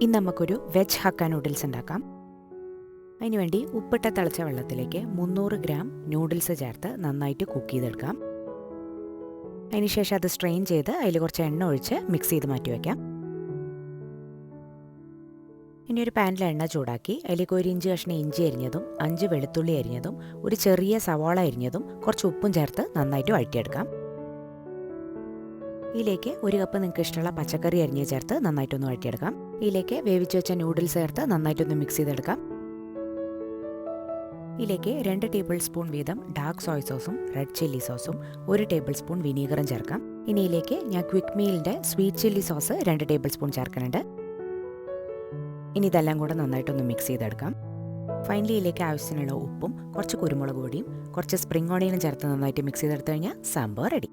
ഇന്ന് നമുക്കൊരു veg hakka noodles ഉണ്ടാക്കാം. അതിനുവേണ്ടി ഉപ്പിട്ട തിളച്ച വെള്ളത്തിലേക്ക് 300 ഗ്രാം നൂഡിൽസ് ചേർത്ത് നന്നായിട്ട് കുക്ക് ചെയ്തെടുക്കാം. അതിനുശേഷം അത് സ്ട്രെയിൻ ചെയ്ത് അതിൽ കുറച്ച് എണ്ണ ഒഴിച്ച് മിക്സ് ചെയ്ത് മാറ്റി വയ്ക്കാം. ഇനി ഒരു പാനിൽ എണ്ണ ചൂടാക്കി അതിലേക്ക് 1 ഇഞ്ച് കഷ്ണം ഇഞ്ചി അരിഞ്ഞതും 5 വെളുത്തുള്ളി അരിഞ്ഞതും ഒരു ചെറിയ സവാള അരിഞ്ഞതും കുറച്ച് ഉപ്പും ചേർത്ത് നന്നായിട്ട് വഴറ്റിയെടുക്കാം. ഇതിലേക്ക് 1 കപ്പ് നിങ്ങൾക്ക് ഇഷ്ടമുള്ള പച്ചക്കറി അരിഞ്ഞ് ചേർത്ത് നന്നായിട്ടൊന്ന് വഴറ്റിയെടുക്കാം. ഇതിലേക്ക് വേവിച്ച് വെച്ച നൂഡിൽസ് ചേർത്ത് നന്നായിട്ടൊന്ന് മിക്സ് ചെയ്തെടുക്കാം. ഇതിലേക്ക് 2 ടേബിൾ സ്പൂൺ വീതം ഡാർക്ക് സോയ് സോസും റെഡ് ചില്ലി സോസും 1 ടേബിൾ സ്പൂൺ വിനീഗറും ചേർക്കാം. ഇനി ഇതിലേക്ക് ഞാൻ ക്വിക്ക് മീലിൻ്റെ sweet chilli sauce 2 tablespoon ചേർക്കുന്നുണ്ട്. ഇനി ഇതെല്ലാം കൂടെ നന്നായിട്ടൊന്ന് മിക്സ് ചെയ്തെടുക്കാം. ഫൈനലി ഇതിലേക്ക് ആവശ്യത്തിനുള്ള ഉപ്പും കുറച്ച് കുരുമുളക് പൊടിയും കുറച്ച് സ്പ്രിംഗ് ഓണിയനും ചേർത്ത് നന്നായിട്ട് മിക്സ് ചെയ്തെടുത്തു കഴിഞ്ഞാൽ സാമ്പാർ റെഡി.